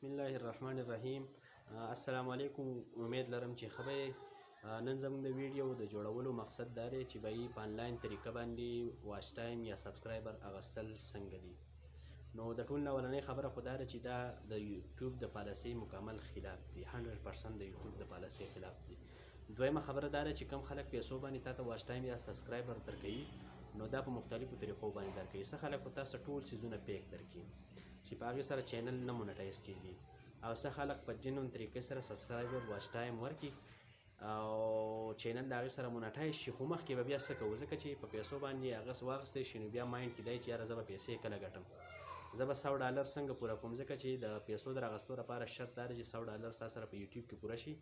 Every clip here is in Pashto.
بسم الله الرحمن الرحیم. السلام علیکم. امید لرم چې ښه به یې. نن زموږ د ویډیو د جوړولو مقصد دا دی چې به یې په آنلاین طریقه باندې واچ ټایم یا سبسکرایبر اخیستل څنګه دي. نو د ټول نه اولنۍ خبره خو دا ده چې دا د یوټیوب د پالیسۍ مکمل خلاف دي. 100% د یوټیوب د پالیسۍ خلاف دي. دویمه خبره دا ده چې کم خلک پیسو باندې تا ته واچ ټایم یا سبسکرایبر درکوي، نو دا په مختلفو طریقو باندې درکوي. څه خلک خو تاسو ټول څیزونه پیک درکوي چې په هغې سره چینل نه مونټایز کېږي، او څه خلک په جنون طریقې سره سبسکرایبر واچ ټایم ورکړي او چینل د هغې سره مونټایز شي. خو مخکې به بیا څه کوو، ځکه چې په پیسو باندې هغه واخیستی شي نو بیا مایند کې دی چې یاره زه به پیسې کله ګټم، زه به $100 څنګه پوره کوم. ځکه چې د پیسو د راغستو لپاره شرط دا دی چې $100 ستا سره په یوټیوب کې پوره شي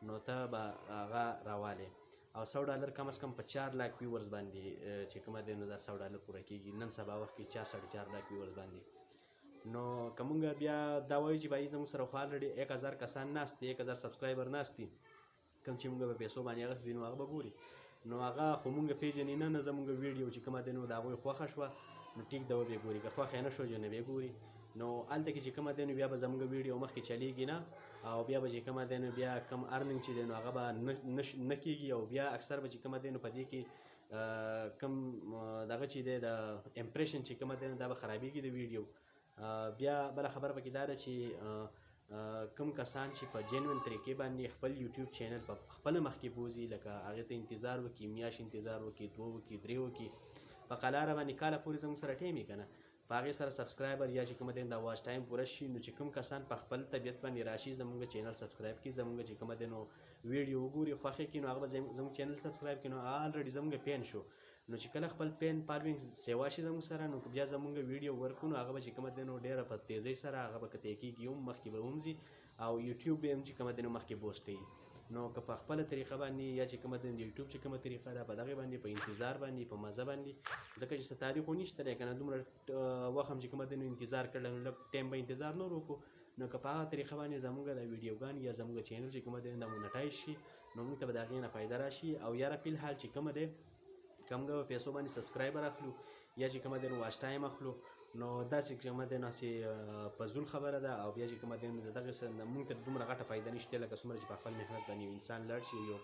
نو ته به هغه راوالې، او $100 کم از کم په 4 لاک ویورز باندې چې کومه دی نو دا $100 پوره کېږي. نن سبا وخت کې 4.5 لاک ویورز باندې. نو که مونږ بیا دا وایو چې بایي زموږ سره خو الرېډي 1000 کسان ناست دي، 1000 سبسکرایبر ناست دي، کوم چې مونږ په پیسو باندې اخیستي دي نو هغه به ګوري. نو هغه خو مونږ پېژني نه زمونږ ویډیو چې کومه دی نو د هغوی خوښه شوه نو ټیک ده وبې ګوري، که خوښه یې نه شوه نو بیا ګوري. نو هلته کې چې کومه دی نو بیا به زمونږ ویډیو مخکې چلیږي نه، او بیا به چې کومه دی نو بیا کم ارننګ چې دی نو هغه به نه کېږي، او بیا اکثر به چې کومه دی نو په دې کې کم دغه چې دی د امپریشن چې کومه دی نو دا به خرابېږي د ویډیو. بیا بله خبره پکې دا ده چې کوم کسان چې په جنون طریقې باندې خپل یوټیوب چینل په خپله مخکې بوځي، لکه هغې ته انتظار وکړي، میاشت انتظار وکړي، 2 وکړي، 3 وکړي، په قلاره باندې کاله پورې زموږ سره ټایم یې که نه، په هغې سره سبسکرایبر یا چې کومه دی دا واچ ټایم پوره شي، نو چې کوم کسان په خپل طبیعت باندې راشي زموږ چینل سبسکرایب کړي، زموږ چې کومه دی نو ویډیو وګوري، خوښ یې کړي، نو هغه به زموږ چینل سبسکرایب کړي، نو الرېډي زموږ پین شو. نو چې کله خپل پین فالوینګ سیوا شي زموږ سره، نو بیا زموږ ویډیو ورکړو نو هغه به چې کومه دی نو ډېره په تیزۍ سره هغه به قطع کېږي هم، مخکې به هم ځي، او یوټیوب به هم چې کومه دی نو مخکې بوسټ کوي. نو که په خپله طریقه باندې یا چې کومه دی د یوټیوب چې کومه طریقه ده په دغې باندې په انتظار باندې په مزه باندې، ځکه چې څه تاریخ خو نشته دی که نه، دومره وخت هم چې کومه دی نو انتظار کړی نو لږ ټایم به انتظار نور وکړو. نو که په هغه طریقه باندې زموږ د ویډیوګانې یا زموږ چینل چې کومه دی دا مونټایز شي نو موږ ته به د هغې نه فایده راشي. او یاره فی الحال چې کومه دی که موږ په پیسو باندې سبسکرایبر اخلو یا چې کومه دی نو واچ ټایم اخلو، نو داسې کومه دی نو هسې فضول خبره ده، او بیا چې کومه دی نو د دغې سره موږ ته دومره غټه فایده نشته لکه څومره چې په خپل محنت باندې یو انسان لاړ شي، یو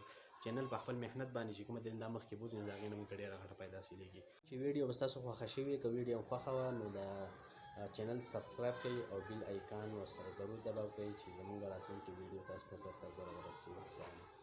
چینل په خپل محنت باندې چې کومه دی دا مخکې بوځي نو د هغې نه موږ ته ډېره غټه فایده حاصلېږي. چې ویډیو به ستاسو خوښه شوې، که ویډیو هم خوښه وه نو د چینل سبسکرایب کړئ او بیل آیکان ورسره ضرور دباو کړئ چې زموږ راتلونکي ویډیو تاسو ته ژر تر ژره ورسي. والسلام.